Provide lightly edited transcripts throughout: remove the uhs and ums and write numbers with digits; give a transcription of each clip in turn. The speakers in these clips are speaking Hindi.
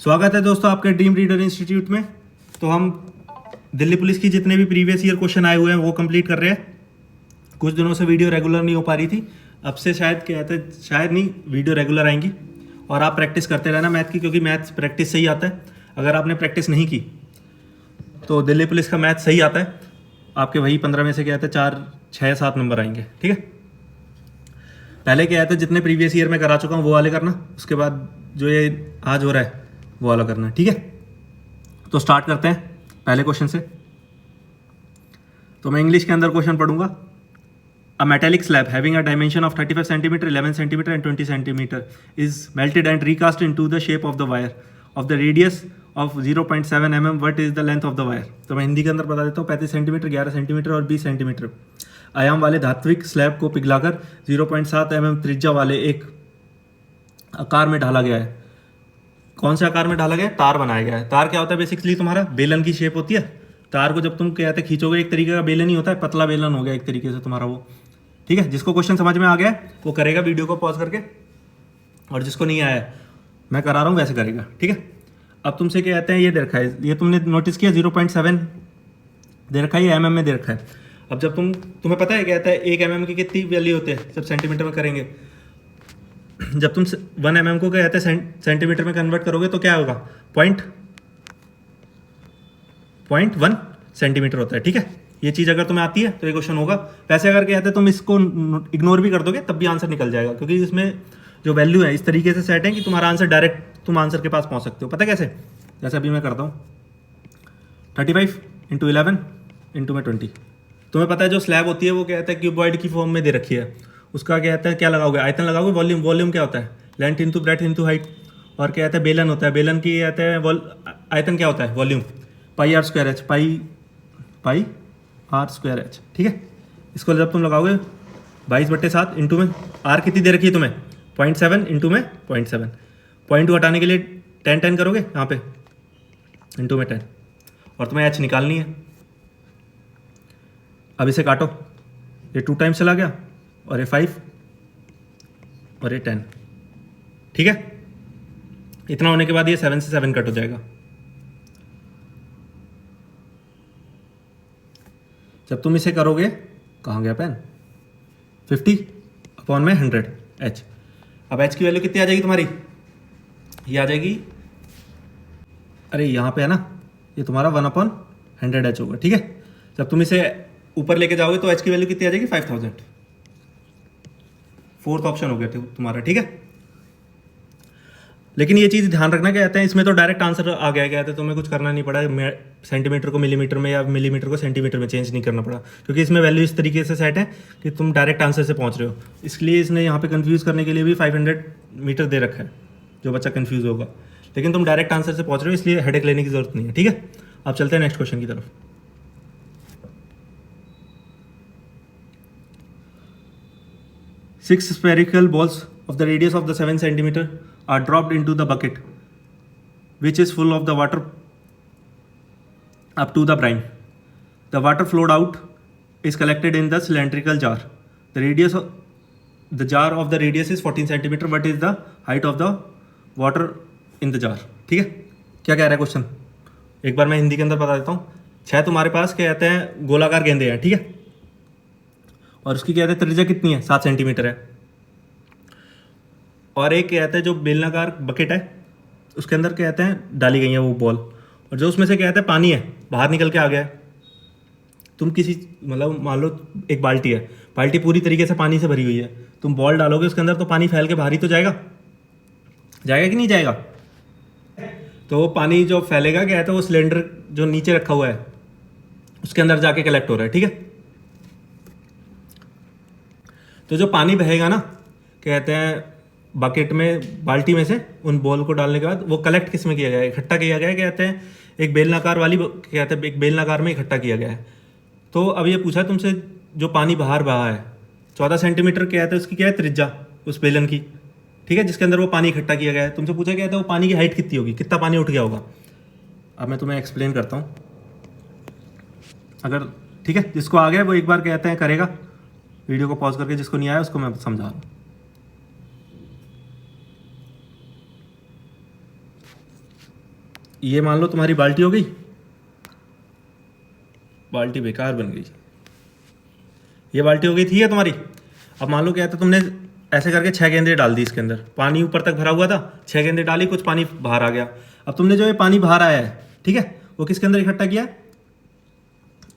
स्वागत है दोस्तों आपके ड्रीम रीडर इंस्टीट्यूट में। तो हम दिल्ली पुलिस की जितने भी प्रीवियस ईयर क्वेश्चन आए हुए हैं वो कंप्लीट कर रहे हैं। कुछ दिनों से वीडियो रेगुलर नहीं हो पा रही थी, अब से शायद नहीं वीडियो रेगुलर आएंगी। और आप प्रैक्टिस करते रहना मैथ की, क्योंकि मैथ प्रैक्टिस से ही आता है। अगर आपने प्रैक्टिस नहीं की तो दिल्ली पुलिस का मैथ सही आता है, आपके वही 15 में से क्या कहते हैं 4, 6, 7 नंबर आएंगे। ठीक है, पहले क्या कहते हैं जितने प्रीवियस ईयर में करा चुका हूँ वो वाले करना, उसके बाद जो ये आज हो रहा है वो वाला करना। ठीक है, तो स्टार्ट करते हैं पहले क्वेश्चन से। तो मैं इंग्लिश के अंदर क्वेश्चन पढ़ूंगा। A metallic slab having a dimension of 35 centimetre, 11 centimetre and 20 centimetre is melted and recast into the shape of the wire of the radius of 0.7 mm. What is the length of the wire? तो मैं हिंदी के अंदर बता देता हूँ। 35 सेंटीमीटर, 11 सेंटीमीटर और 20 सेंटीमीटर आयाम वाले धात्विक स्लैब को पिघलाकर 0.7 mm त्रिज्या वाले एक आकार में ढाला गया है। कौन से आकार में ढाला गया है? तार बनाया गया है। तार क्या होता है? बेसिकली तुम्हारा बेलन की शेप होती है। तार को जब तुम कहते खींचोगे एक तरीके का बेलन ही होता है, पतला बेलन हो गया एक तरीके से तुम्हारा वो। ठीक है, जिसको क्वेश्चन समझ में आ गया है वो करेगा वीडियो को पॉज करके, और जिसको नहीं आया है मैं करा रहा हूँ वैसे करेगा। ठीक है, अब तुमसे क्या कहते हैं, ये दे रखा है, ये तुमने नोटिस किया 0.7 दे रखा है, ये mm में दे रखा है। अब जब तुम्हें पता है क्या कहता है 1 mm की कितनी वैल्यू होते हैं जब सेंटीमीटर में करेंगे? जब तुम 1 mm को क्या कहते हैं सेंटीमीटर में कन्वर्ट करोगे तो क्या होगा? 0.1 सेंटीमीटर होता है। ठीक है, ये चीज़ अगर तुम्हें आती है तो ये क्वेश्चन होगा। वैसे अगर क्या कहते हैं तुम इसको इग्नोर भी कर दोगे तब भी आंसर निकल जाएगा, क्योंकि इसमें जो वैल्यू है इस तरीके से सेट है कि तुम्हारा आंसर डायरेक्ट तुम आंसर के पास पहुंच सकते हो। पता कैसे? जैसे अभी मैं करता हूँ 35 × 11 × में 20। तुम्हें पता है जो स्लैब होती है वो क्या कहता है क्यूबॉइड की फॉर्म में दे रखी है। उसका क्या कहता है, क्या लगाओगे? आयतन लगाओगे। वॉल्यूम, वॉल्यूम क्या होता है? Length into breadth into height. और क्या कहता है बेलन होता है, बेलन की कहते हैं आयतन क्या होता है? Volume. Pi r square h, pi r square h. ठीक है, इसको जब तुम लगाओगे 22/7 इंटू में आर कितनी दे रखी है तुम्हें? 0.7 इंटू में 0.7। 0.2 हटाने के लिए 10 करोगे यहाँ पे, इंटू में 10, और तुम्हें एच निकालनी है। अब इसे काटो, ये 2 टाइम्स चला गया, और ये 5 और ये 10। ठीक है, इतना होने के बाद ये 7 से 7 कट हो जाएगा। जब तुम इसे करोगे, कहाँ गया पेन? 50/100 एच। अब एच की वैल्यू कितनी आ जाएगी तुम्हारी? ये आ जाएगी, अरे यहाँ पे है ना, ये तुम्हारा 1/100 एच होगा। ठीक है, जब तुम इसे ऊपर लेके जाओगे तो एच की वैल्यू कितनी आ जाएगी? 5000। फोर्थ ऑप्शन हो गया तुम्हारा। ठीक है, लेकिन ये चीज़ ध्यान रखना, क्या कहते हैं इसमें तो डायरेक्ट आंसर आ गया। क्या कहते हैं तुम्हें कुछ करना नहीं पड़ा, सेंटीमीटर को मिलीमीटर में या मिलीमीटर को सेंटीमीटर में चेंज नहीं करना पड़ा, क्योंकि इसमें वैल्यू इस तरीके से सेट है कि तुम डायरेक्ट आंसर से पहुंच रहे हो। इसलिए इसने यहाँ पे कंफ्यूज करने के लिए भी 500 मीटर दे रखा है, जो बच्चा कंफ्यूज होगा। लेकिन तुम डायरेक्ट आंसर से पहुंच रहे हो, इसलिए हेडेक लेने की जरूरत नहीं है। ठीक है, अब चलते हैं नेक्स्ट क्वेश्चन की तरफ। 6 spherical balls of the radius of the 7 centimeter are dropped into the bucket, which is full of the water up to the brine. The water flowed out is collected in the cylindrical jar. The radius of the jar of the radius is 14 centimeter. What is the height of the water in the jar? ठीक है, क्या कह रहा है क्वेश्चन? एक बार मैं हिंदी के अंदर बता देता हूँ। 6 तुम्हारे पास क्या कहते हैं गोलाकार गेंदे हैं। ठीक है, और उसकी क्या कहते हैं त्रिज्या कितनी है? 7 सेंटीमीटर है। और एक क्या कहते हैं जो बेलनाकार बकेट है उसके अंदर क्या कहते हैं डाली गई है वो बॉल, और जो उसमें से क्या कहते हैं पानी है बाहर निकल के आ गया है। तुम किसी मतलब मान लो एक बाल्टी है, बाल्टी पूरी तरीके से पानी से भरी हुई है, तुम बॉल डालोगे उसके अंदर तो पानी फैल के बाहर ही तो जाएगा, जाएगा कि नहीं जाएगा? तो वो पानी जो फैलेगा क्या कहते हैं वो सिलेंडर जो नीचे रखा हुआ है उसके अंदर जाके कलेक्ट हो रहा है। ठीक है, तो जो पानी बहेगा ना कहते हैं बकेट में, बाल्टी में से उन बॉल को डालने के बाद वो कलेक्ट किस में किया गया है? इकट्ठा किया गया है। कहते हैं एक बेलनाकार वाली, कहते हैं एक बेलनाकार में इकट्ठा किया गया है। तो अब ये पूछा तुमसे जो पानी बाहर बहा है 14 सेंटीमीटर क्या है, उसकी क्या है त्रिज्या उस बेलन की। ठीक है, जिसके अंदर वो पानी इकट्ठा किया गया है। तुमसे पूछा गया था वो पानी की हाइट कितनी होगी, कितना पानी उठ गया होगा। अब मैं तुम्हें एक्सप्लेन करता हूँ अगर, ठीक है, जिसको आ गया वो एक बार कहते हैं करेगा, वीडियो को पॉज करके, जिसको नहीं आया उसको मैं समझा रहा हूँ। ये मान लो तुम्हारी बाल्टी हो गई, बाल्टी बेकार बन गई, ये बाल्टी हो गई थी है तुम्हारी। अब मान लो क्या था, तुमने ऐसे करके 6 गेंदें डाल दी इसके अंदर, पानी ऊपर तक भरा हुआ था, 6 गेंदें डाली, कुछ पानी बाहर आ गया। अब तुमने जो ये पानी बाहर आया है, ठीक है, वो किसके अंदर इकट्ठा किया,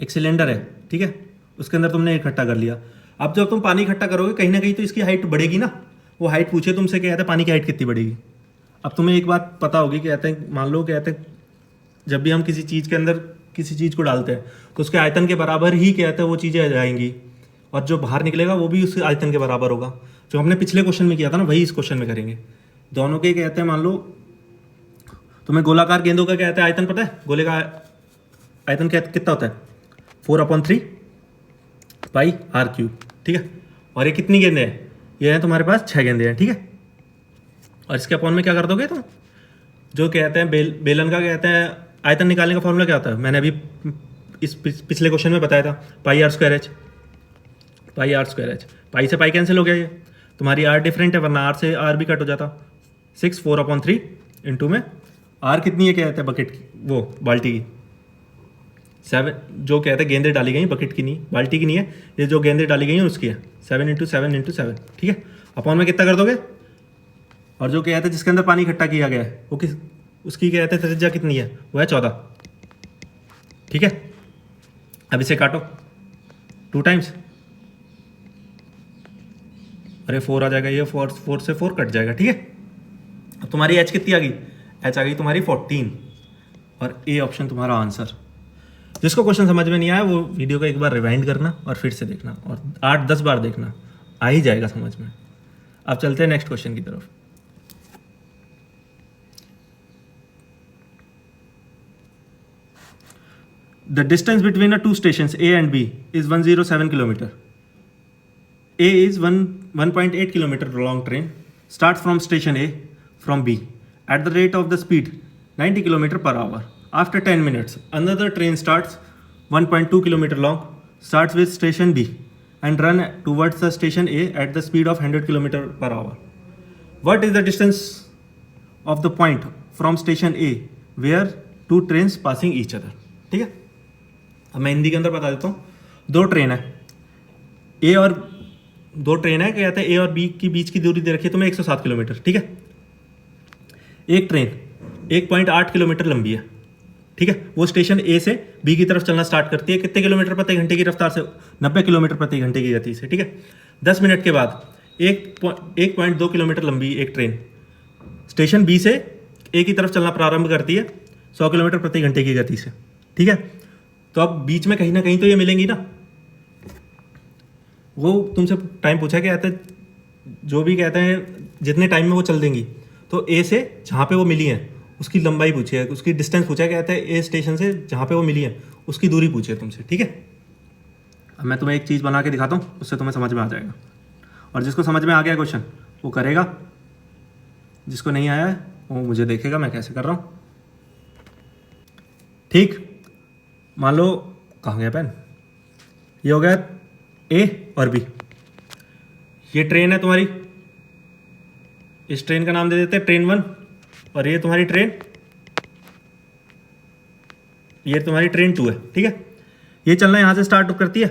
एक सिलेंडर है, ठीक है, उसके अंदर तुमने इकट्ठा कर लिया। अब जब तुम पानी इकट्ठा करोगे कहीं ना कहीं तो इसकी हाइट बढ़ेगी ना, वो हाइट पूछे तुमसे, क्या कहते हैं पानी की हाइट कितनी बढ़ेगी। अब तुम्हें एक बात पता होगी, कहते हैं मान लो कहते हैं जब भी हम किसी चीज़ के अंदर किसी चीज़ को डालते हैं तो उसके आयतन के बराबर ही कहते हैं वो चीज़ें आ जाएंगी, और जो बाहर निकलेगा वो भी उस आयतन के बराबर होगा। जो हमने पिछले क्वेश्चन में किया था ना, वही इस क्वेश्चन में करेंगे। दोनों के कहते हैं, मान लो तुम्हें गोलाकार गेंदों का कहते हैं आयतन पता है, गोले का आयतन कितना होता है, 4/3 पाई r³, ठीक है। और ये कितनी गेंदें हैं, ये है तुम्हारे पास 6 गेंदें हैं, ठीक है। और इसके अपॉन में क्या कर दोगे तुम, जो कहते हैं बेलन का कहते हैं आयतन निकालने का फॉर्मूला क्या होता है, मैंने अभी इस पिछले क्वेश्चन में बताया था, पाई r²h, पाई r²h, पाई से पाई कैंसिल हो गया, ये तुम्हारी r डिफरेंट है, वरना r से r भी कट हो जाता। 6 4/3 इंटू में r कितनी है, क्या कहते हैं बकेट की, वो बाल्टी की 7, जो कहते हैं गेंदें डाली गई, बकेट की नहीं, बाल्टी की नहीं है, ये जो गेंदें डाली गई हैं उसकी है, 7 × 7 × 7, ठीक है। अपॉन में कितना कर दोगे, और जो कहते हैं जिसके अंदर पानी इकट्ठा किया गया है वो किस, उसकी कहते हैं त्रिज्या कितनी है, वो है 14, ठीक है। अब इसे काटो 2 टाइम्स, अरे 4 आ जाएगा, ये 4 से 4 कट जाएगा, ठीक है। अब तुम्हारी h कितनी आ गई, h आ गई तुम्हारी 14, और ए ऑप्शन तुम्हारा आंसर। जिसको क्वेश्चन समझ में नहीं आया वो वीडियो को एक बार रिवाइंड करना और फिर से देखना, और 8-10 बार देखना, आ ही जाएगा समझ में। अब चलते हैं नेक्स्ट क्वेश्चन की तरफ। The distance between the two stations A and B is 107 kilometer. A is 1.8 kilometer long train starts from station A from B at the rate of the speed 90 kilometer per hour. After 10 minutes, another train starts 1.2 kilometer long, starts with station B and run towards the station A at the speed of 100 kilometer per hour. What is the distance of the point from station A where two trains passing each other? ठीक है। अब मैं हिंदी के अंदर बता देता हूँ, दो ट्रेन है ए और दो ट्रेन है, क्या कहते हैं ए और बी की बीच की दूरी दे रखी है तुम्हें 107 किलोमीटर, ठीक है। एक ट्रेन 1.8 किलोमीटर लंबी है, ठीक है, वो स्टेशन ए से बी की तरफ चलना स्टार्ट करती है, कितने किलोमीटर प्रति घंटे की रफ्तार से, 90 किलोमीटर प्रति घंटे की गति से, ठीक है। 10 मिनट के बाद 1.2 किलोमीटर लंबी एक ट्रेन स्टेशन बी से ए की तरफ चलना प्रारंभ करती है 100 किलोमीटर प्रति घंटे की गति से, ठीक है। तो अब बीच में कहीं ना कहीं तो ये मिलेंगी ना, वो तुमसे टाइम पूछा क्या कहते हैं, जो भी कहते हैं जितने टाइम में वो चल देंगी, तो ए से जहाँ पे वो मिली हैं उसकी लंबाई पूछी है, उसकी डिस्टेंस पूछा, कहते हैं ए स्टेशन से जहाँ पे वो मिली है उसकी दूरी पूछी है तुमसे, ठीक है। अब मैं तुम्हें एक चीज़ बना के दिखाता हूँ, उससे तुम्हें समझ में आ जाएगा, और जिसको समझ में आ गया क्वेश्चन वो करेगा, जिसको नहीं आया है वो मुझे देखेगा मैं कैसे कर रहा हूँ, ठीक। मान लो कहाँ गया पेन, ये हो गया ए और बी, ये ट्रेन है तुम्हारी, इस ट्रेन का नाम दे देते हैं ट्रेन 1, और ये तुम्हारी ट्रेन, ये तुम्हारी ट्रेन 2 है, ठीक है। ये चलना यहाँ से स्टार्ट करती है,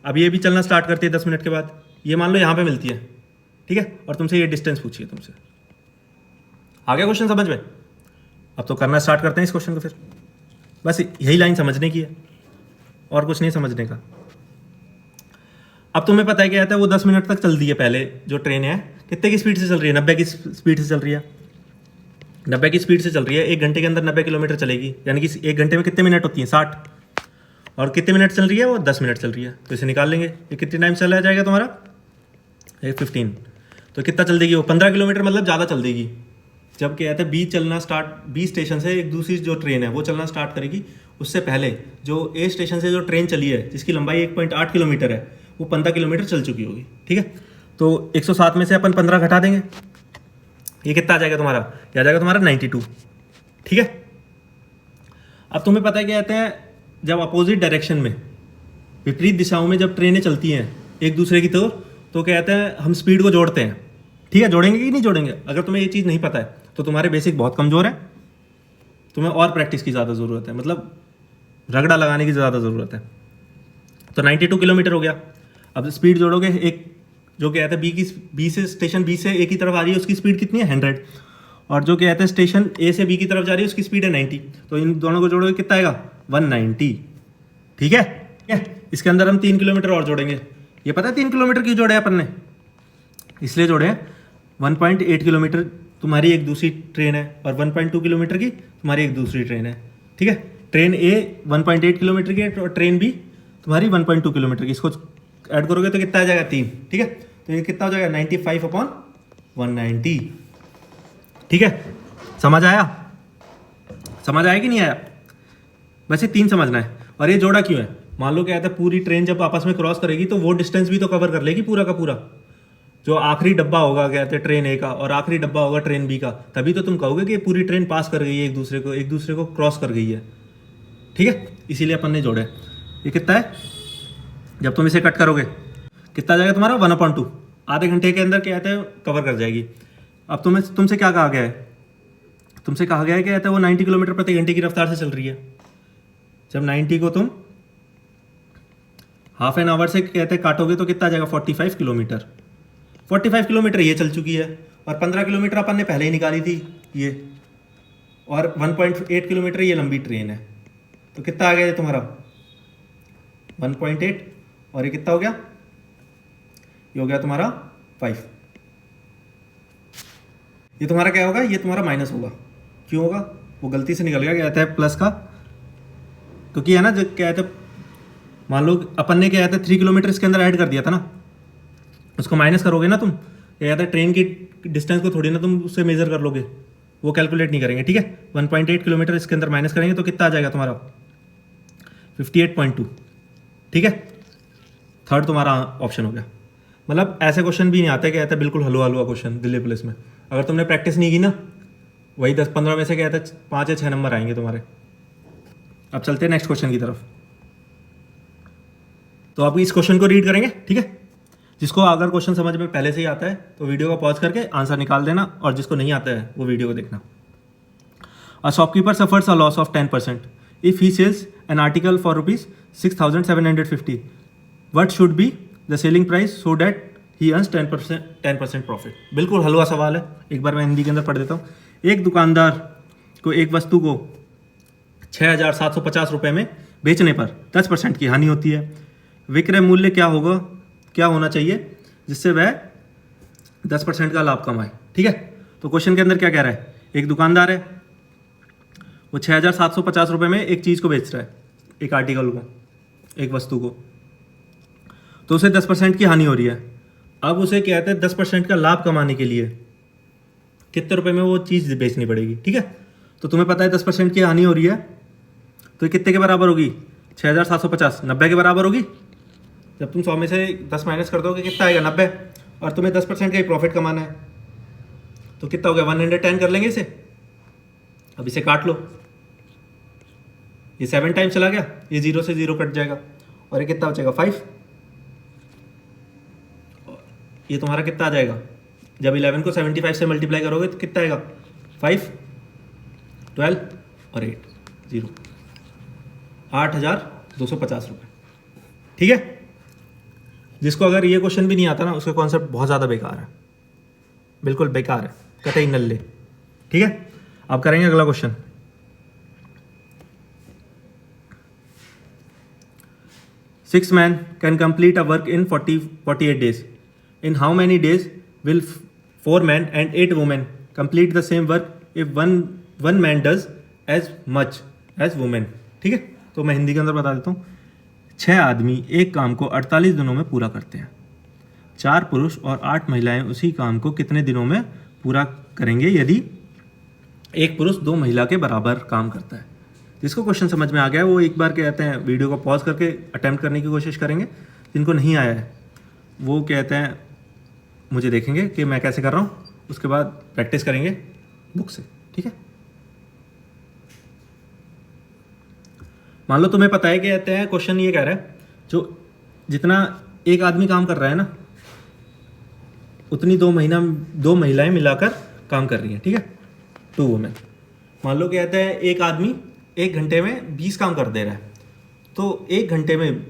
अब ये भी चलना स्टार्ट करती है 10 मिनट के बाद, ये मान लो यहाँ पे मिलती है, ठीक है, और तुमसे ये डिस्टेंस पूछी है तुमसे। आ गया क्वेश्चन समझ में? अब तो करना स्टार्ट करते हैं इस क्वेश्चन को, फिर बस यही लाइन समझने की है और कुछ नहीं समझने का। अब तुम्हें पता है क्या आता है, वो 10 मिनट तक चल दी है पहले जो ट्रेन है, कितने की स्पीड से चल रही है, 90 की स्पीड से चल रही है, 90 की स्पीड से चल रही है, 1 घंटे के अंदर 90 किलोमीटर चलेगी, यानी कि 1 घंटे में कितने मिनट होती हैं 60, और कितने मिनट चल रही है वो 10 मिनट चल रही है, तो इसे निकाल लेंगे, ये कितने टाइम चला जाएगा तुम्हारा 15, तो कितना चल देगी वो 15 किलोमीटर, मतलब ज़्यादा चल देगी। जब क्या कहते हैं बी चलना स्टार्ट, बी स्टेशन से एक दूसरी जो ट्रेन है वो चलना स्टार्ट करेगी, उससे पहले जो ए स्टेशन से जो ट्रेन चली है जिसकी लंबाई 1.8 किलोमीटर है वो 15 किलोमीटर चल चुकी होगी, ठीक है। तो 107 में से अपन 15 घटा देंगे, ये कितना आ जाएगा तुम्हारा, ये आ जाएगा तुम्हारा 92, ठीक है। अब तुम्हें पता है क्या कहते हैं, जब अपोजिट डायरेक्शन में, विपरीत दिशाओं में जब ट्रेनें चलती हैं एक दूसरे की तो क्या कहते हैं हम स्पीड को जोड़ते हैं, ठीक है। जोड़ेंगे कि नहीं जोड़ेंगे, अगर तुम्हें ये चीज़ नहीं पता है तो तुम्हारे बेसिक बहुत कमज़ोर है, तुम्हें और प्रैक्टिस की ज़्यादा ज़रूरत है, मतलब रगड़ा लगाने की ज़्यादा ज़रूरत है। तो 92 किलोमीटर हो गया। अब स्पीड जोड़ोगे, एक जो क्या कहते हैं बी से स्टेशन बी से ए की तरफ आ रही है, उसकी स्पीड कितनी है 100, और जो क्या कहते हैं स्टेशन ए से बी की तरफ जा रही है उसकी स्पीड है 90। तो इन दोनों को जोड़ोगे कितना आएगा 190। ठीक है, इसके अंदर हम 3 किलोमीटर और जोड़ेंगे। ये पता है 3 किलोमीटर क्यों जोड़े अपन ने? इसलिए जोड़े हैं 1.8 किलोमीटर तुम्हारी एक दूसरी ट्रेन है और 1.2 किलोमीटर की तुम्हारी एक दूसरी ट्रेन है। ठीक है, ट्रेन ए 1.8 किलोमीटर की है और ट्रेन बी तुम्हारी 1.2 किलोमीटर की। इसको ऐड करोगे तो कितना आ जाएगा 3। ठीक है, तो ये कितना हो जाएगा 95/190। ठीक है, समझ आया? समझ आया कि नहीं आया? वैसे 3 समझना है। और ये जोड़ा क्यों है? मान लो क्या था, पूरी ट्रेन जब आपस में क्रॉस करेगी तो वो डिस्टेंस भी तो कवर कर लेगी पूरा का पूरा। जो आखिरी डब्बा होगा क्या कहते हैं ट्रेन ए का और आखिरी डब्बा होगा ट्रेन बी का, तभी तो तुम कहोगे कि ये पूरी ट्रेन पास कर गई है एक दूसरे को क्रॉस कर गई है। ठीक है, इसीलिए अपन ने जोड़े। ये कितना है? जब तुम इसे कट करोगे कितना आ जाएगा तुम्हारा 1/2। आधे घंटे के अंदर क्या कहते हैं कवर कर जाएगी। अब तुमसे क्या कहा गया है? तुमसे कहा गया है क्या कहते हैं वो 90 किलोमीटर प्रति घंटे की रफ्तार से चल रही है। जब 90 को तुम हाफ एन आवर से कहते हैं काटोगे तो कितना आ जाएगा 45 किलोमीटर। 45 किलोमीटर ये चल चुकी है और 15 किलोमीटर अपन ने पहले ही निकाली थी ये, और 1.8 किलोमीटर ये लंबी ट्रेन है। तो कितना आ गया ये तुम्हारा 1.8 और ये कितना हो गया? ये हो गया तुम्हारा 5। ये तुम्हारा क्या होगा? ये तुम्हारा माइनस होगा। क्यों होगा? वो गलती से निकल गया क्या कहते हैं प्लस का, क्योंकि है ना जो क्या कहते हैं मान लो अपन ने क्या कहते हैं 3 किलोमीटर इसके अंदर ऐड कर दिया था ना, उसको माइनस करोगे ना तुम, क्या कहते हैं ट्रेन की डिस्टेंस को थोड़ी ना तुम उससे मेजर कर लोगे, वो कैलकुलेट नहीं करेंगे। ठीक है, 1.8 किलोमीटर इसके अंदर माइनस करेंगे तो कितना आ जाएगा तुम्हारा 58.2। ठीक है, थर्ड तुम्हारा ऑप्शन हो गया। मतलब ऐसे क्वेश्चन भी नहीं आते क्या कहते हैं बिल्कुल हलवा हलवा क्वेश्चन दिल्ली पुलिस में। अगर तुमने प्रैक्टिस नहीं की ना, वही 10-15 में से क्या कहते हैं 5 या 6 नंबर आएंगे तुम्हारे। अब चलते हैं नेक्स्ट क्वेश्चन की तरफ। तो आप इस क्वेश्चन को रीड करेंगे। ठीक है, जिसको अगर क्वेश्चन समझ में पहले से ही आता है तो वीडियो को पॉज करके आंसर निकाल देना, और जिसको नहीं आता है वो वीडियो को देखना। A shopkeeper suffers a loss of 10% if he sells an article for ₹6,750। What should be the selling price so that he earns 10% profit. बिल्कुल हलवा सवाल है, एक बार मैं हिंदी के अंदर पढ़ देता हूँ। एक दुकानदार को एक वस्तु को 6,750 रुपये में बेचने पर 10% की हानि होती है। विक्रय मूल्य क्या होना चाहिए जिससे वह 10% का लाभ कमाए। ठीक है, तो क्वेश्चन के अंदर क्या कह रहा है? एक दुकानदार है, वो 6,750 रुपये में एक चीज़ को बेच रहा है, एक आर्टिकल को, एक वस्तु को, तो उसे 10% की हानि हो रही है। अब उसे क्या कहते हैं 10% का लाभ कमाने के लिए कितने रुपए में वो चीज़ बेचनी पड़ेगी। ठीक है, तो तुम्हें पता है 10% की हानि हो रही है, तो ये कितने के बराबर होगी? 6,750 90 के बराबर होगी। जब तुम 100 में से 10 माइनस कर दोगे कितना आएगा 90, और तुम्हें 10% का ही प्रॉफिट कमाना है, तो कितना हो गया 110 कर लेंगे इसे। अब इसे काट लो, ये 7 टाइम चला गया, ये 0 से 0 कट जाएगा, और ये कितना बचेगा 5। ये तुम्हारा कितना आ जाएगा? जब 11 को 75 से मल्टीप्लाई करोगे तो कितना आएगा 5, 12 और 8 0, 8,250 रुपये। ठीक है, जिसको अगर ये क्वेश्चन भी नहीं आता ना, उसका कॉन्सेप्ट बहुत ज़्यादा बेकार है, बिल्कुल बेकार है, कतई नल्ले। ठीक है, अब करेंगे अगला question. Six men can complete a work in 48 days. In how many days will 4 men and 8 women complete the same work if one man does as much as women? ठीक है, तो मैं हिंदी के अंदर बता देता हूँ। 6 आदमी एक काम को 48 दिनों में पूरा करते हैं। 4 पुरुष और 8 महिलाएं उसी काम को कितने दिनों में पूरा करेंगे यदि एक पुरुष 2 महिला के बराबर काम करता है? जिसको क्वेश्चन समझ में आ गया है वो एक बार कहते हैं वीडियो को पॉज करके अटेम्प्ट करने की कोशिश करेंगे। जिनको नहीं आया है वो कहते हैं मुझे देखेंगे कि मैं कैसे कर रहा हूँ, उसके बाद प्रैक्टिस करेंगे बुक से। ठीक है, मान लो तुम्हें पता है कि कहते हैं क्वेश्चन ये कह रहा है जो जितना एक आदमी काम कर रहा है ना, उतनी 2 महिलाएं मिलाकर काम कर रही हैं। ठीक है, 2 वुमेन। मान लो कहते हैं एक आदमी 1 घंटे में 20 काम कर दे रहा है, तो 1 घंटे में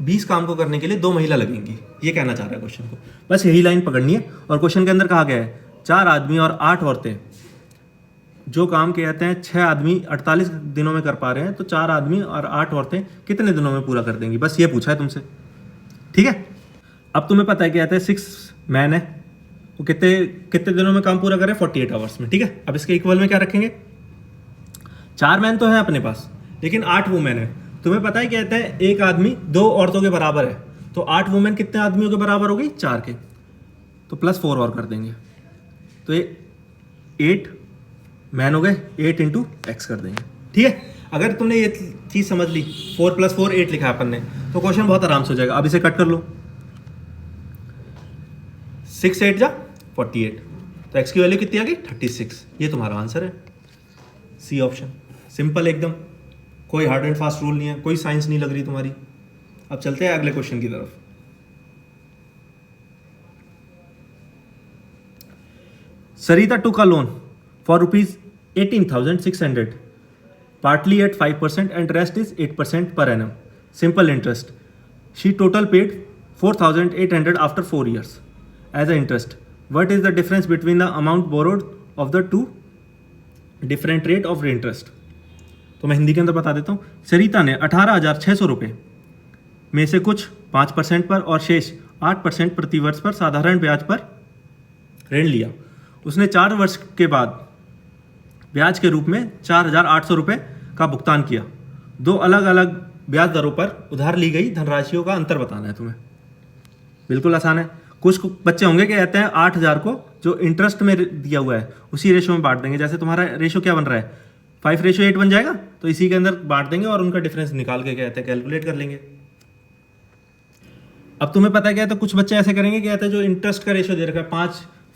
20 काम को करने के लिए 2 महिला लगेंगी, ये कहना चाह रहा है क्वेश्चन को। बस यही लाइन पकड़नी है। और क्वेश्चन के अंदर कहा गया है 4 आदमी और 8 औरतें जो काम कहते हैं 6 आदमी 48 दिनों में कर पा रहे हैं, तो 4 आदमी और 8 औरतें कितने दिनों में पूरा कर देंगी, बस ये पूछा है तुमसे। ठीक है, अब तुम्हें पता है क्या कहते हैं 6 मैन है, वो कितने कितने दिनों में काम पूरा करें, 48 आवर्स में। ठीक है, अब इसके इक्वल में क्या रखेंगे, 4 मैन तो है अपने पास लेकिन 8 वुमेन है। तुम्हें पता है कहते हैं एक आदमी 2 औरतों के बराबर है, तो 8 वुमेन कितने आदमियों के बराबर होगी, 4 के, तो +4 और कर देंगे, तो ये 8 मैन हो गए, 8 × x कर देंगे। ठीक है, अगर तुमने ये चीज़ समझ ली, 4 + 4 8 लिखा है अपन ने, तो क्वेश्चन बहुत आराम से हो जाएगा। अब इसे कट कर लो, 6 8 जा 48, तो x की वैल्यू कितनी आ गई, 36। ये तुम्हारा आंसर है, सी ऑप्शन। सिंपल एकदम, कोई हार्ड एंड फास्ट रूल नहीं है, कोई साइंस नहीं लग रही तुम्हारी। अब चलते हैं अगले क्वेश्चन की तरफ। सरिता took a loan for ₹18,600, partly at 5% and rest is 8% per annum. Simple interest. She total paid 4,800 after 4 years as a interest. What is the difference between the amount borrowed of the two different rate of interest? तो मैं हिंदी के अंदर बता देता हूँ। सरिता ने 18,600 रुपये में से कुछ 5% पर और शेष 8% प्रतिवर्ष पर साधारण ब्याज पर ऋण लिया। उसने 4 वर्ष के बाद ब्याज के रूप में 4,800 रुपये का भुगतान किया। 2 अलग अलग ब्याज दरों पर उधार ली गई धनराशियों का अंतर बताना है तुम्हें। बिल्कुल आसान है। कुछ बच्चे होंगे कि कहते हैं 8,000 को जो इंटरेस्ट में दिया हुआ है उसी रेशो में बांट देंगे। जैसे तुम्हारा रेशो क्या बन रहा है, 5:8 बन जाएगा, तो इसी के अंदर बांट देंगे और उनका डिफरेंस निकाल के कहते हैं कैलकुलेट कर लेंगे। अब तुम्हें पता है क्या है, तो कुछ बच्चे ऐसे करेंगे कि कहते हैं जो इंटरेस्ट का रेशो दे रखा है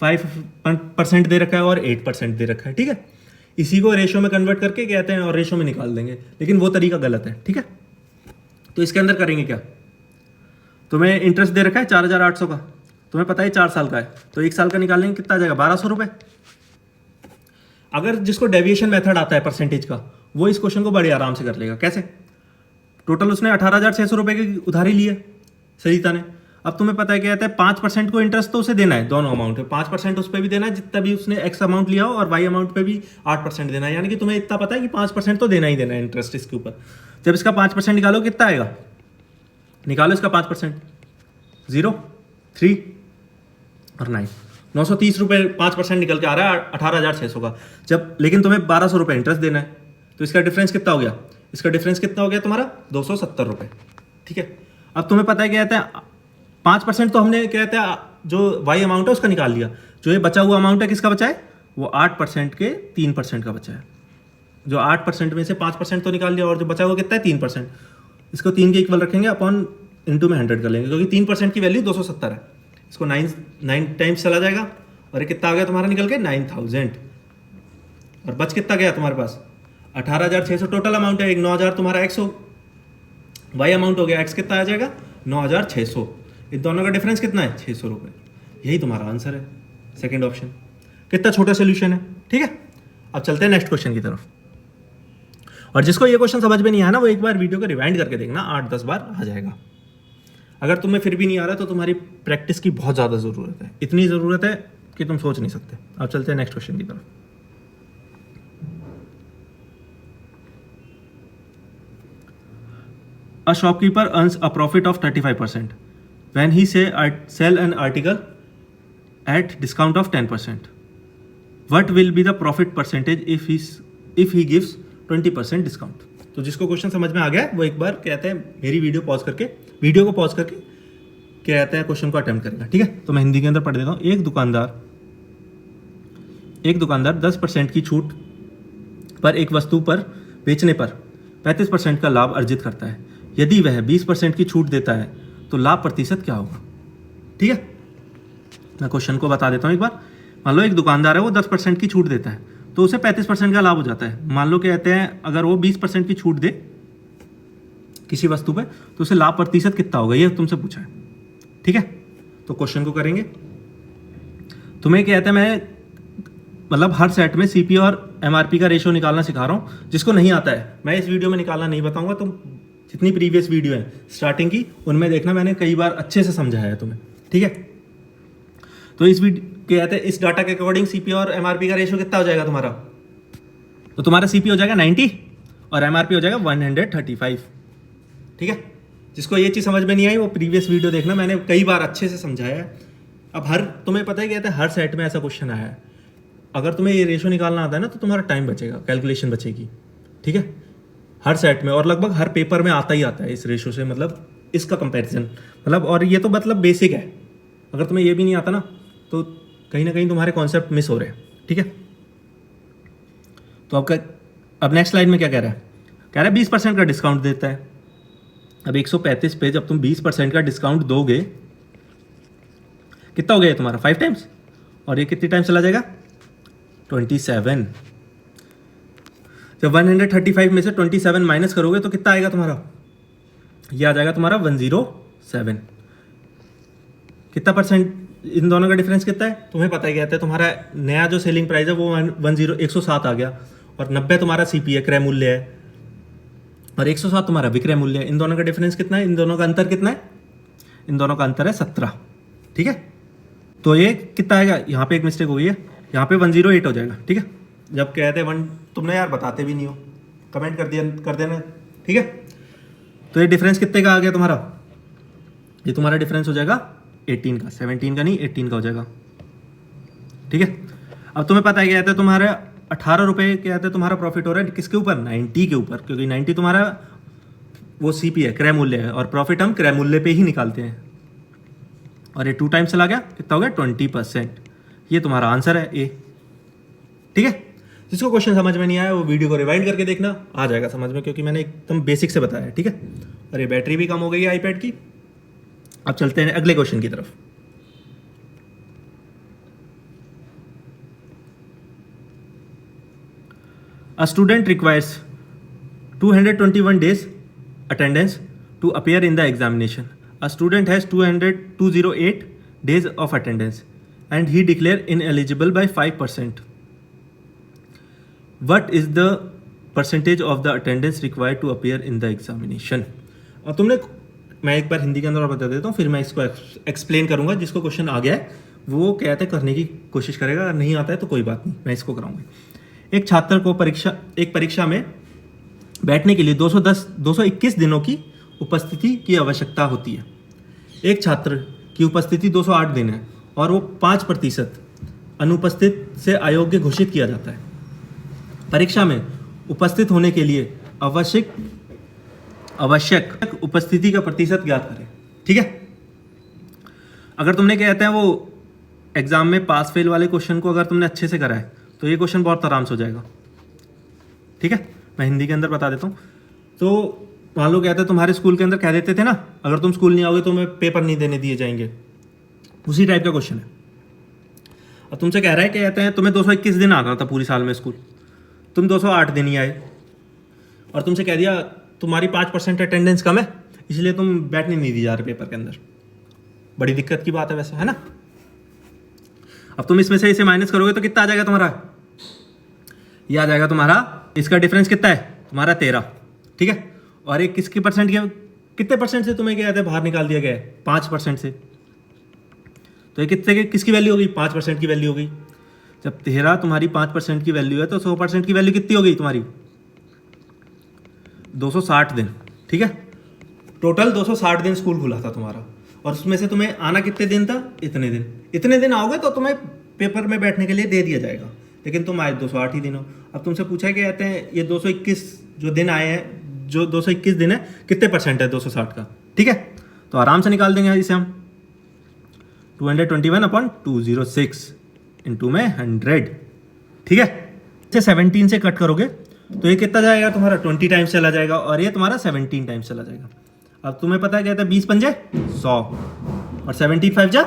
5% दे रखा है और 8% दे रखा है। ठीक है, इसी को रेशो में कन्वर्ट करके कहते हैं और रेशो में निकाल देंगे, लेकिन वो तरीका गलत है। ठीक है, तो इसके अंदर करेंगे क्या, तुम्हें इंटरेस्ट दे रखा है 4,800 का, तुम्हें पता है 4 साल का है, तो 1 साल का निकालेंगे कितना आ जाएगा, 1,200 रुपये। अगर जिसको डेविएशन मेथड आता है परसेंटेज का, वो इस क्वेश्चन को बड़े आराम से कर लेगा। कैसे, टोटल उसने 18,600 रुपये की उधारी ली है सरिता ने। अब तुम्हें पता है क्या कहता है 5% को इंटरेस्ट तो उसे देना है, दोनों अमाउंट है 5% उस पर भी देना है जितना भी उसने एक्स अमाउंट लिया हो, और वाई अमाउंट पे भी 8% देना है। यानी कि तुम्हें इतना पता है कि 5% तो देना ही देना है इंटरेस्ट इसके ऊपर। जब इसका 5% निकालो कितना आएगा, निकालो इसका 5%, 0, 3 और 9, 930 रुपये 5% निकल के आ रहा है 18,600 का। जब लेकिन तुम्हें 1,200 रुपये इंटरेस्ट देना है, तो इसका डिफरेंस कितना हो गया, इसका डिफरेंस कितना हो गया तुम्हारा 270 रुपये। ठीक है, अब तुम्हें पता है क्या कहते हैं 5% तो हमने क्या कहते हैं जो वाई अमाउंट है उसका निकाल लिया, जो ये बचा हुआ अमाउंट है किसका बचा है, वो 8% के 3% का बचा है। जो 8% में से 5% तो निकाल लिया और जो बचा हुआ कितना है 3%, इसको 3 के इक्वल रखेंगे अपॉन इंटू में 100 कर लेंगे, क्योंकि 3% की वैल्यू 270 है। इसको 9 टाइम्स चला जाएगा और ये कितना आ गया तुम्हारा निकल के 9,000, और बच कितना गया तुम्हारे पास 18,600 टोटल अमाउंट है। एक 9,000 तुम्हारा एक्स हो, वाई अमाउंट हो गया, एक्स कितना आ जाएगा 9,600, इन दोनों का डिफरेंस कितना है 600 रुपये। यही तुम्हारा आंसर है, सेकंड ऑप्शन। कितना छोटा सोल्यूशन है। ठीक है, अब चलते हैं नेक्स्ट क्वेश्चन की तरफ। और जिसको ये क्वेश्चन समझ में नहीं आया ना, वो एक बार वीडियो को रिवाइंड करके देखना, 8-10 बार आ जाएगा। अगर तुम्हें फिर भी नहीं आ रहा तो तुम्हारी प्रैक्टिस की बहुत ज़्यादा ज़रूरत है, इतनी ज़रूरत है कि तुम सोच नहीं सकते। अब चलते हैं नेक्स्ट क्वेश्चन की तरफ। A shopkeeper earns a profit of 35% when he sell an article at discount of 10%. What will be the profit percentage if he gives 20% discount? तो जिसको क्वेश्चन समझ में आ गया वो एक बार कहते हैं मेरी वीडियो को पॉज करके कहते हैं क्वेश्चन को अटेम्प्ट करेगा। ठीक है, तो मैं हिंदी के अंदर पढ़ देता हूँ। एक दुकानदार 10% की छूट पर एक वस्तु पर बेचने पर 35% का लाभ अर्जित करता है। यदि वह 20% की छूट देता है तो लाभ प्रतिशत क्या होगा। ठीक है, मैं क्वेश्चन को बता देता हूँ एक बार। मान लो एक दुकानदार है, वो 10% की छूट देता है तो उसे 35% का लाभ हो जाता है। मान लो कहते हैं अगर वो 20% की छूट दे किसी वस्तु पे तो उसे लाभ प्रतिशत कितना होगा, ये तुमसे पूछा है। ठीक है, तो क्वेश्चन को करेंगे। तुम्हें क्या कहते हैं, मैं मतलब हर सेट में सीपी और एमआरपी का रेशो निकालना सिखा रहा हूँ। जिसको नहीं आता है मैं इस वीडियो में निकालना नहीं बताऊंगा, तुम जितनी प्रीवियस वीडियो है स्टार्टिंग की उनमें देखना, मैंने कई बार अच्छे से समझाया है तुम्हें, ठीक है। तो इस वीडियो क्या कहते हैं, इस डाटा के अकॉर्डिंग सीपी और एमआरपी का रेशो कितना हो जाएगा तुम्हारा, तो तुम्हारा सीपी हो जाएगा 90 और एमआरपी हो जाएगा 135, ठीक है। जिसको ये चीज़ समझ में नहीं आई वो प्रीवियस वीडियो देखना, मैंने कई बार अच्छे से समझाया है। अब तुम्हें पता ही कहते हैं हर सेट में ऐसा क्वेश्चन आया है, अगर तुम्हें ये रेशो निकालना आता है ना तो तुम्हारा टाइम बचेगा, कैलकुलेशन बचेगी, ठीक है। हर सेट में और लगभग हर पेपर में आता ही आता है इस रेशो से, मतलब इसका कंपैरिजन, मतलब और ये तो मतलब बेसिक है। अगर तुम्हें ये भी नहीं आता ना तो कहीं ना कहीं तुम्हारे कॉन्सेप्ट मिस हो रहे हैं, ठीक है। तो अब नेक्स्ट स्लाइड में क्या कह रहा है, कह रहा है 20% का डिस्काउंट देता है। अब 135 पे जब तुम 20% का डिस्काउंट दोगे कितना हो गया तुम्हारा 5 टाइम्स, और ये कितनी टाइम चला जाएगा 27। जब 135 में से 27 माइनस करोगे तो कितना आएगा तुम्हारा, ये आ जाएगा तुम्हारा 107। कितना परसेंट इन दोनों का डिफरेंस कितना है तुम्हें पता ही कहता है। तुम्हारा नया जो सेलिंग प्राइस है वो 107 आ गया, और 90 तुम्हारा सीपी है, क्रय मूल्य है, और 107 तुम्हारा विक्रय मूल्य है। इन दोनों का डिफरेंस कितना है, इन दोनों का अंतर कितना है, इन दोनों का अंतर है 17, ठीक है। तो ये कितना आएगा, यहाँ पे एक मिस्टेक हो गई है, यहाँ पे 108 हो जाएगा, ठीक है। जब कहते हैं तुमने यार बताते भी नहीं हो, कमेंट कर देना, ठीक है। तो ये डिफरेंस कितने का आ गया तुम्हारा, ये तुम्हारा डिफरेंस हो जाएगा 18 का, 17 का नहीं 18 का हो जाएगा, ठीक है। अब तुम्हें पता है क्या कहते हैं, तुम्हारे 18 रुपये क्या कहते हैं तुम्हारा प्रॉफिट हो रहा है किसके ऊपर, 90 के ऊपर, क्योंकि 90 तुम्हारा वो सीपी है, क्रय मूल्य है, और प्रॉफिट हम क्रय मूल्य पे ही निकालते हैं। और ये 2 टाइम्स चला गया, कितना हो गया 20%। ये तुम्हारा आंसर है ए, ठीक है। जिसको क्वेश्चन समझ में नहीं आया वो वीडियो को रिवाइंड करके देखना, आ जाएगा समझ में, क्योंकि मैंने एकदम बेसिक से बताया है, ठीक है। और ये बैटरी भी कम हो गई है आईपैड की। अब चलते हैं अगले क्वेश्चन की तरफ। A student requires 221 days attendance to appear in the examination. A student has 208 days of attendance and he declared ineligible by 5%. What is the percentage of the attendance required to appear in the examination? अब मैं एक बार हिंदी के अंदर और बता देता हूँ, फिर मैं इसको एक्सप्लेन करूंगा। जिसको क्वेश्चन आ गया है वो कहते हैं करने की कोशिश करेगा, अगर नहीं आता है तो कोई बात नहीं, मैं इसको कराऊंगा। एक छात्र को परीक्षा में बैठने के लिए 221 दिनों की उपस्थिति की आवश्यकता होती है। एक छात्र की उपस्थिति 208 दिन है और वो 5% अनुपस्थित से अयोग्य घोषित किया जाता है। परीक्षा में उपस्थित होने के लिए आवश्यक उपस्थिति का प्रतिशत ज्ञात करें, ठीक है। अगर तुमने क्या कहते हैं वो एग्जाम में पास फेल वाले क्वेश्चन को अगर तुमने अच्छे से करा है तो ये क्वेश्चन बहुत आराम से हो जाएगा, ठीक है। मैं हिंदी के अंदर बता देता हूँ। तो मान लो कहते हैं तुम्हारे स्कूल के अंदर कह देते थे ना, अगर तुम स्कूल नहीं आओगे तो तुम्हें पेपर नहीं देने दिए जाएंगे, उसी टाइप का क्वेश्चन है। अब तुमसे कह रहा है कि कहते हैं तुम्हें 221 दिन आता था पूरी साल में स्कूल, तुम 208 दिन ही आए, और तुमसे कह दिया तुम्हारी 5% अटेंडेंस कम है इसलिए तुम बैठने नहीं दी जा रहे पेपर के अंदर। बड़ी दिक्कत की बात है वैसे, है ना। अब तुम इसमें से इसे माइनस करोगे तो कितना आ जाएगा तुम्हारा, ये आ जाएगा तुम्हारा, इसका डिफरेंस कितना है तुम्हारा 13, ठीक है। और एक किसकी परसेंट कितने परसेंट से तुम्हें क्या कहते हैं बाहर निकाल दिया गया है, 5% से। तो ये किसकी वैल्यू हो गई, 5% की वैल्यू हो गई। जब 13 तुम्हारी 5% की वैल्यू है तो 100% की वैल्यू कितनी हो गई तुम्हारी, 260 दिन, ठीक है। टोटल 260 दिन स्कूल खुला था तुम्हारा, और उसमें से तुम्हें आना कितने दिन था, इतने दिन आओगे तो तुम्हें पेपर में बैठने के लिए दे दिया जाएगा, लेकिन तुम आए 208 ही दिन हो। अब तुमसे पूछा क्या कहते हैं ये 221 जो दिन आए हैं, जो 221 दिन है कितने परसेंट है 260 का, ठीक है। तो आराम से निकाल देंगे इसे हम, 221/206 इंटू में 100, ठीक है। इसे 17 से कट करोगे तो ये कितना जाएगा तुम्हारा 20 टाइम्स चला जाएगा, और ये तुम्हारा 17 टाइम्स चला जाएगा। अब तुम्हें पता है क्या था, 20 पंजे 100 और 75 जा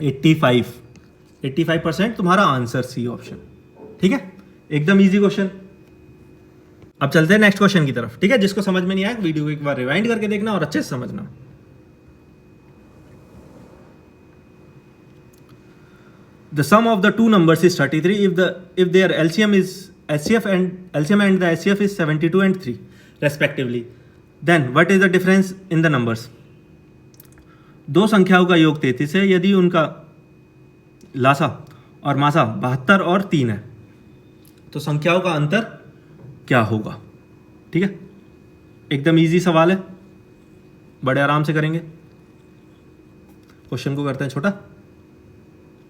85% तुम्हारा आंसर सी ऑप्शन, ठीक है। एकदम इजी क्वेश्चन। अब चलते हैं नेक्स्ट क्वेश्चन की तरफ, ठीक है। जिसको समझ में नहीं आया वीडियो को एक बार रिवाइंड करके देखना और अच्छे से समझना। the sum of the two numbers is 33 if their LCM is HCF and LCM and the HCF is 72 and 3 respectively. Then what is the difference in the numbers? दो संख्याओं का योग 33 है यदि उनका लासा और मासा 72 और 3 है तो संख्याओं का अंतर क्या होगा? ठीक है, एकदम इजी सवाल है, बड़े आराम से करेंगे। क्वेश्चन को करते हैं छोटा।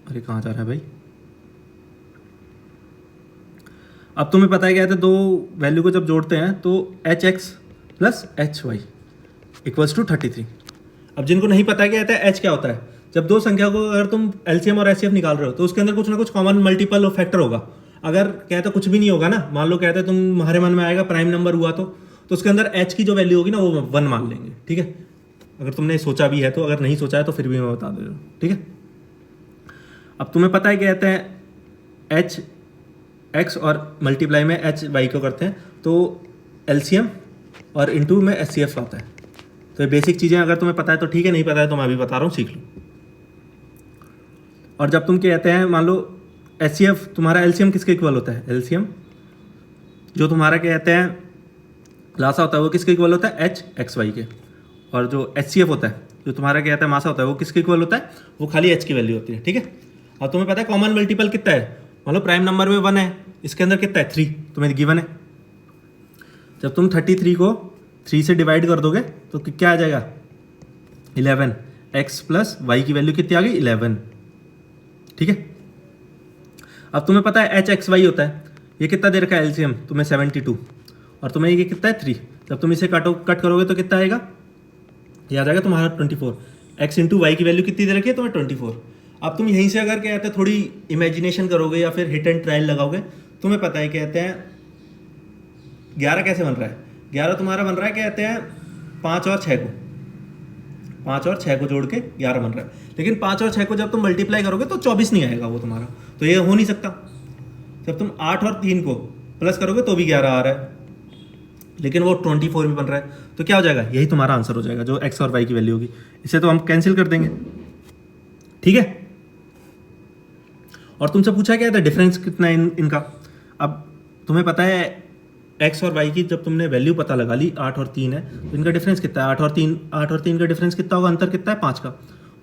अरे कहाँ जा रहा है भाई? अब तुम्हें पता है क्या है, दो वैल्यू को जब जोड़ते हैं तो h x plus h y equals to 33। अब जिनको नहीं पता है क्या है एच क्या होता है, जब दो संख्या को अगर तुम एलसीएम और एचसीएफ निकाल रहे हो तो उसके अंदर कुछ ना कुछ कॉमन मल्टीपल और फैक्टर होगा। अगर कहते कुछ भी नहीं होगा ना, मान लो कहते तुम्हारे मन में आएगा प्राइम नंबर हुआ तो उसके अंदर एच की जो वैल्यू होगी ना वो 1 मान लेंगे। ठीक है, अगर तुमने सोचा भी है तो, अगर नहीं सोचा है तो फिर भी मैं बता दे रहा हूँ। ठीक है, अब तुम्हें पता है क्या कहते हैं एच एक्स और मल्टीप्लाई में एच वाई को करते हैं तो एलसीएम और इनटू में एचसीएफ आता है। तो ये बेसिक चीज़ें अगर तुम्हें पता है तो ठीक है, नहीं पता है तो मैं अभी बता रहा हूँ, सीख लो। और जब तुम कहते हैं मान लो एचसीएफ तुम्हारा एलसीएम किसके इक्वल होता है, एलसीएम जो तुम्हारा कहते हैं लासा होता है वो किसके इक्वल होता है, एच एक्स वाई के। और जो एचसीएफ होता है जो तुम्हारा कहता है मासा होता है वो किसके इक्वल होता है, वो खाली एच की वैल्यू होती है। ठीक है, अब तुम्हें पता है कॉमन मल्टीपल कितना है, मान लो प्राइम नंबर में 1 है, इसके अंदर कितना है 3 तुम्हें गिवन है। जब तुम 33 को 3 से डिवाइड कर दोगे तो क्या आ जाएगा 11, एक्स प्लस वाई की वैल्यू कितनी आ गई 11। ठीक है, अब तुम्हें पता है एच एक्स वाई होता है, ये कितना दे रखा है एलसीएम तुम्हें 72 और तुम्हें ये कितना है 3। जब तुम इसे कट करोगे तो कितना आएगा, ये आ जाएगा तुम्हारा 24। एक्स इंटू वाई की वैल्यू कितनी दे रखी है तुम्हें 24। अब तुम यहीं से अगर कहते हैं थोड़ी इमेजिनेशन करोगे या फिर हिट एंड ट्रायल लगाओगे, तुम्हें पता है कहते हैं 11 कैसे बन रहा है, 11 तुम्हारा बन रहा है कहते हैं 5 और 6 को जोड़ के 11 बन रहा है। लेकिन 5 और 6 को जब तुम मल्टीप्लाई करोगे तो 24 नहीं आएगा वो तुम्हारा, तो ये हो नहीं सकता। जब तुम 8 और 3 को प्लस करोगे तो भी 11 आ रहा है, लेकिन वो 24 भी बन रहा है, तो क्या हो जाएगा, यही तुम्हारा आंसर हो जाएगा जो एक्स और वाई की वैल्यू होगी। इसे तो हम कैंसिल कर देंगे। ठीक है, और तुमसे पूछा क्या था डिफरेंस कितना है इनका। अब तुम्हें पता है एक्स और वाई की जब तुमने वैल्यू पता लगा ली 8 और 3 है तो इनका डिफरेंस कितना है, 8 और 3 का डिफरेंस कितना होगा, अंतर कितना है 5 का।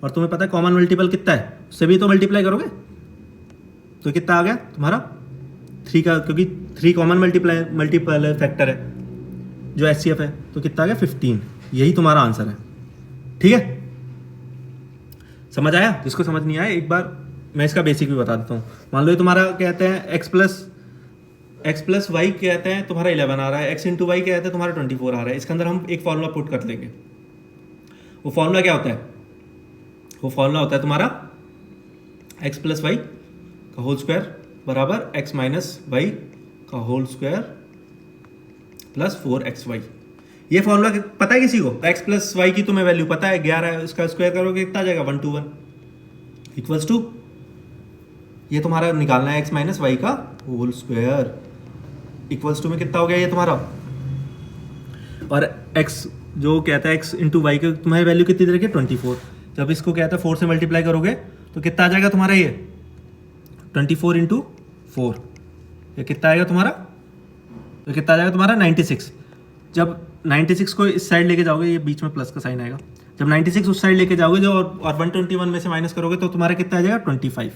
और तुम्हें पता है कॉमन मल्टीपल कितना है, उससे भी तो मल्टीप्लाई करोगे तो कितना आ गया तुम्हारा 3 का, क्योंकि 3 कॉमन मल्टीपल फैक्टर है जो एचसीएफ है, तो कितना आ गया 15। यही तुम्हारा आंसर है। ठीक है, समझ आया? जिसको समझ नहीं आया एक बार मैं इसका बेसिक भी बता देता हूँ। मान लो ये तुम्हारा कहते हैं एक्स प्लस वाई कहते हैं तुम्हारा 11 आ रहा है, एक्स इंटू वाई कहते हैं तुम्हारा 24 आ रहा है। इसके अंदर हम एक फॉर्मूला पुट कर लेंगे। वो फॉर्मूला क्या होता है, वो फॉर्मूला होता है तुम्हारा एक्स प्लस वाई का होल स्क्वायर बराबर एक्स माइनस वाई का होल स्क्वायर प्लस 4xy। ये फॉर्मूला पता है किसी को, एक्स प्लस वाई की तुम्हें वैल्यू पता है 11 है, इसका स्क्वायर करोगे कितना आ जाएगा 121 इक्वल्स टू, ये तुम्हारा निकालना है एक्स माइनस वाई का होल स्क्वायर इक्वल्स टू में कितना हो गया ये तुम्हारा। और एक्स जो कहता है एक्स इंटू वाई की तुम्हारी वैल्यू कितनी दे रखी है 24। जब इसको कहता है 4 से मल्टीप्लाई करोगे तो कितना आ जाएगा तुम्हारा ये 24 इंटू 4, ये कितना आएगा तुम्हारा, तो कितना आ जाएगा तुम्हारा 96। जब 96 को इस साइड लेके जाओगे, ये बीच में प्लस का साइन आएगा, जब 96 उस साइड लेके जाओगे जो और 121 में से माइनस करोगे तो तुम्हारा कितना आ जाएगा 25।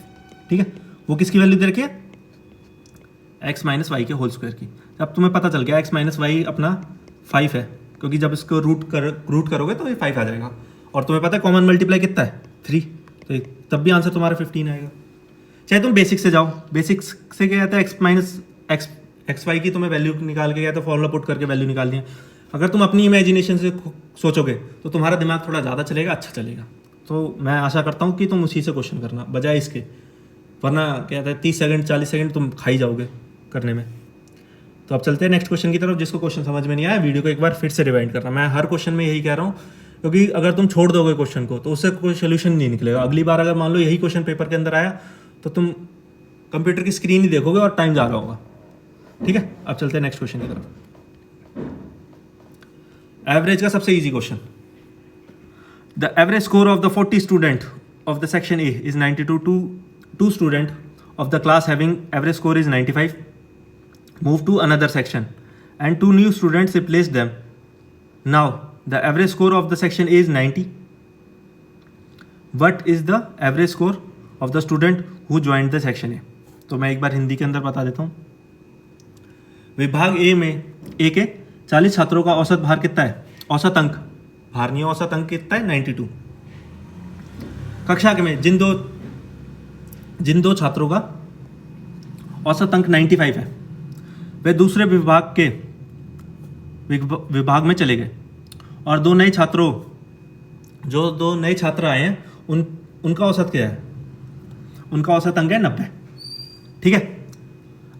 ठीक है, वो किसकी वैल्यू दे रखी है, एक्स माइनस वाई के होल स्क्वायर की। अब तुम्हें पता चल गया एक्स माइनस वाई अपना 5 है, क्योंकि जब इसको रूट करोगे तो ये 5 आ जाएगा। और तुम्हें पता है कॉमन मल्टीप्लाई कितना है 3, तो तब भी आंसर तुम्हारा 15 आएगा। चाहे तुम बेसिक से जाओ, बेसिक्स से क्या कहता है एक्स माइनस एक्स वाई की तुम्हें वैल्यू निकाल के गया तो फॉर्मूला पुट करके वैल्यू निकालनी है। अगर तुम अपनी इमेजिनेशन से सोचोगे तो तुम्हारा दिमाग थोड़ा ज़्यादा चलेगा, अच्छा चलेगा। तो मैं आशा करता हूँ कि तुम उसी से क्वेश्चन करना बजाय इसके, वरना क्या कहता है 30 सेकंड 40 सेकंड तुम खा ही जाओगे करने में। तो अब चलते हैं नेक्स्ट क्वेश्चन की तरफ। जिसको क्वेश्चन समझ में नहीं आया वीडियो को एक बार फिर से रिवाइंड करना। मैं हर क्वेश्चन में यही कह रहा हूँ, क्योंकि अगर तुम छोड़ दोगे क्वेश्चन को तो उससे कोई सोल्यूशन नहीं निकलेगा। अगली बार अगर मान लो यही क्वेश्चन पेपर के अंदर आया तो तुम कंप्यूटर की स्क्रीन ही देखोगे और टाइम जा रहा होगा। ठीक है, अब चलते हैं नेक्स्ट क्वेश्चन की तरफ। एवरेज का सबसे easy question. The average score of the 40 student of the section A is 92 to 2 student of the class having average score is 95 move to another section and 2 new students replace them. Now the average score of the section is 90. What is the average score of the student who joined the section A? तो मैं एक बार हिंदी के अंदर बता देता हूँ. विभाग ए में ए के 40 छात्रों का औसत भार कितना है? औसत अंक, भार नहीं, औसत अंक कितना है? 92. कक्षा के में जिन दो छात्रों का औसत अंक 95 है वे दूसरे विभाग में चले गए और दो नए छात्र आए हैं उनका औसत क्या है? उनका औसत अंक है 90. ठीक है.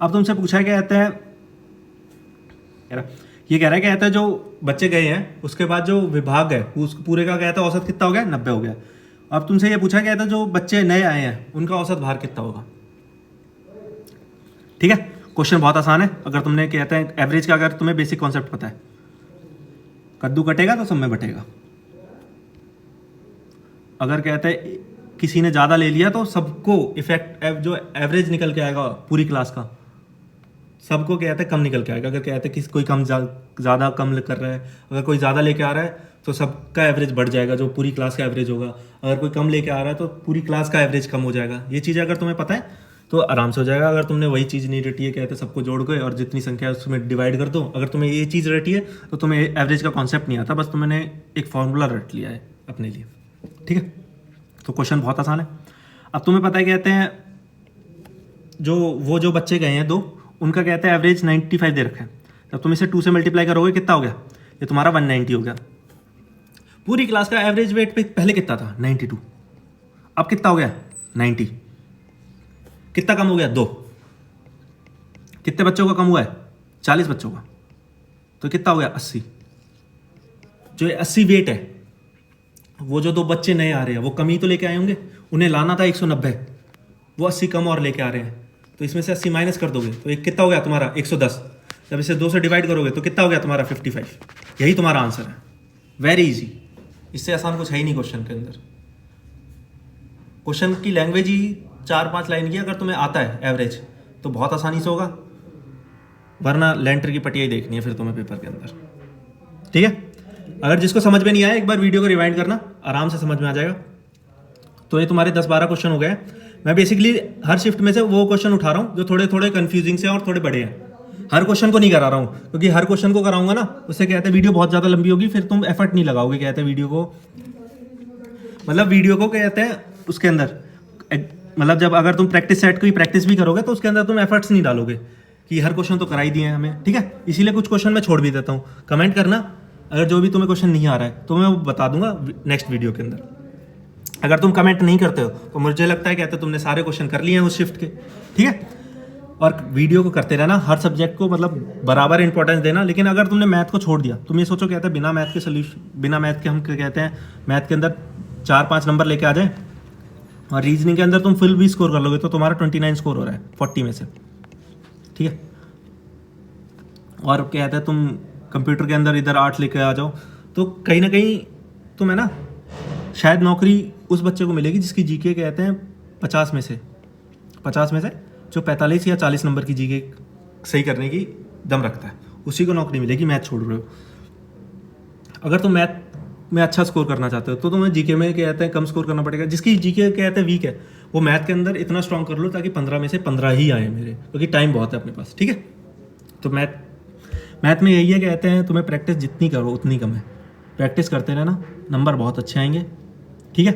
अब तुमसे पूछा क्या कहता है, ये कह रहा है क्या कहता है जो बच्चे गए हैं उसके बाद जो विभाग है उस पूरे का कहता है औसत कितना हो गया? 90 हो गया. अब तुमसे ये पूछा क्या कहता है जो बच्चे नए आए हैं उनका औसत भार कितना होगा? ठीक है. क्वेश्चन बहुत आसान है. अगर तुमने कहता है एवरेज का, अगर तुम्हें बेसिक कॉन्सेप्ट पता है, कद्दू कटेगा तो सब में बटेगा. अगर कहता है किसी ने ज़्यादा ले लिया तो सबको इफेक्ट जो एवरेज निकल के आएगा पूरी क्लास का, सबको कहते हैं कम निकल के आएगा. अगर कहते हैं किसी कोई कम ज़्यादा कम कर रहा है, अगर कोई ज़्यादा लेके आ रहा है तो सबका एवरेज बढ़ जाएगा, जो पूरी क्लास का एवरेज होगा. अगर कोई कम लेके आ रहा है तो पूरी क्लास का एवरेज कम हो जाएगा. ये चीज़ें अगर तुम्हें पता है तो आराम से हो जाएगा. अगर तुमने वही चीज़ नहीं रटी है, कहते हैं सबको जोड़ के और जितनी संख्या है उसमें डिवाइड कर दो, अगर तुम्हें ये चीज़ रटी है तो तुम्हें एवरेज का कॉन्सेप्ट नहीं आता, बस तुमने एक फॉर्मूला रट लिया है अपने लिए. ठीक है. तो क्वेश्चन बहुत आसान है. अब तुम्हें पता है कहते हैं जो बच्चे गए हैं 2, उनका कहते हैं एवरेज 95 दे रखा है. जब तुम इसे 2 से मल्टीप्लाई करोगे कितना हो गया? ये तुम्हारा 190 हो गया. पूरी क्लास का एवरेज वेट पे पहले कितना था? 92. अब कितना हो गया? 90. कितना कम हो गया? 2. कितने बच्चों का कम हुआ है? 40 बच्चों का. तो कितना हो गया? 80. जो 80 वेट है, वो जो 2 बच्चे नए आ रहे हैं वो कम ही तो लेके आए होंगे. उन्हें लाना था 190, वो 80 कम और लेके आ रहे हैं. तो इसमें से 80 माइनस कर दोगे तो एक कितना हो गया तुम्हारा? 110. जब इसे 2 से डिवाइड करोगे तो कितना हो गया तुम्हारा? 55. यही तुम्हारा आंसर है. Very easy. इससे आसान कुछ है ही नहीं क्वेश्चन के अंदर. क्वेश्चन की लैंग्वेज ही 4-5 लाइन की. अगर तुम्हें आता है एवरेज तो बहुत आसानी से होगा, वरना लेंटर की पटिया ही देखनी है फिर तुम्हें पेपर के अंदर. ठीक है. अगर जिसको समझ में नहीं आया एक बार वीडियो को रिवाइंड करना, आराम से समझ में आ जाएगा. तो ये तुम्हारे 10-12 क्वेश्चन हो गए. मैं बेसिकली हर शिफ्ट में से वो क्वेश्चन उठा रहा हूँ जो थोड़े थोड़े कंफ्यूजिंग से और थोड़े बड़े हैं. हर क्वेश्चन को नहीं करा रहा हूँ, क्योंकि हर क्वेश्चन को कराऊंगा ना उससे कहते हैं वीडियो बहुत ज़्यादा लंबी होगी, फिर तुम एफर्ट नहीं लगाओगे. कहते हैं वीडियो को कहते हैं उसके अंदर, मतलब जब अगर तुम प्रैक्टिस सेट की प्रैक्टिस भी करोगे तो उसके अंदर तुम एफर्ट्स नहीं डालोगे कि हर क्वेश्चन तो करा ही दिए हैं हमें. ठीक है. इसीलिए कुछ क्वेश्चन मैं छोड़ भी देता हूँ. कमेंट करना अगर जो भी तुम्हें क्वेश्चन नहीं आ रहा है तो मैं वो बता दूंगा नेक्स्ट वीडियो के अंदर. अगर तुम कमेंट नहीं करते हो तो मुझे लगता है कहते तुमने सारे क्वेश्चन कर लिए हैं उस शिफ्ट के. ठीक है. और वीडियो को करते रहना, हर सब्जेक्ट को मतलब बराबर इंपॉर्टेंस देना. लेकिन अगर तुमने मैथ को छोड़ दिया, तुम ये सोचो कहते हैं बिना मैथ के हम कहते हैं मैथ के अंदर 4-5 नंबर लेके आ जाए और रीजनिंग के अंदर तुम फुल भी स्कोर कर लोगे तो तुम्हारा 29 स्कोर हो रहा है 40 में से. ठीक है. और कहते हैं तुम कंप्यूटर के अंदर इधर 8 लेके आ जाओ तो कहीं ना कहीं तुम्हें ना शायद नौकरी उस बच्चे को मिलेगी जिसकी जीके कहते हैं 50 में से जो 45 या 40 नंबर की जीके सही करने की दम रखता है, उसी को नौकरी मिलेगी. मैथ छोड़ रहे हो. अगर तुम मैथ में अच्छा स्कोर करना चाहते हो तो तुम्हें जीके में कहते हैं कम स्कोर करना पड़ेगा. जिसकी जीके कहते हैं वीक है वो मैथ के अंदर इतना स्ट्रॉन्ग कर लो ताकि 15 में से 15 ही आए मेरे, क्योंकि टाइम बहुत है अपने पास. ठीक है. तो मैथ में यही है कहते हैं तुम्हें प्रैक्टिस जितनी करो उतनी कम है. प्रैक्टिस करते रहना, नंबर बहुत अच्छे आएंगे. ठीक है.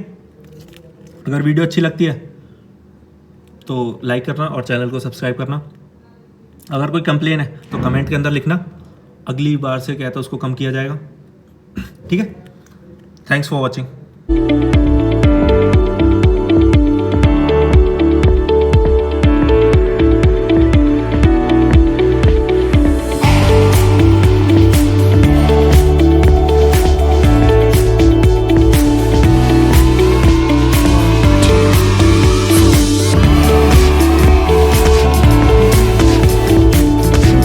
अगर वीडियो अच्छी लगती है तो लाइक करना और चैनल को सब्सक्राइब करना. अगर कोई कंप्लेन है तो कमेंट के अंदर लिखना, अगली बार से कहता है उसको कम किया जाएगा. ठीक है. Thanks for watching.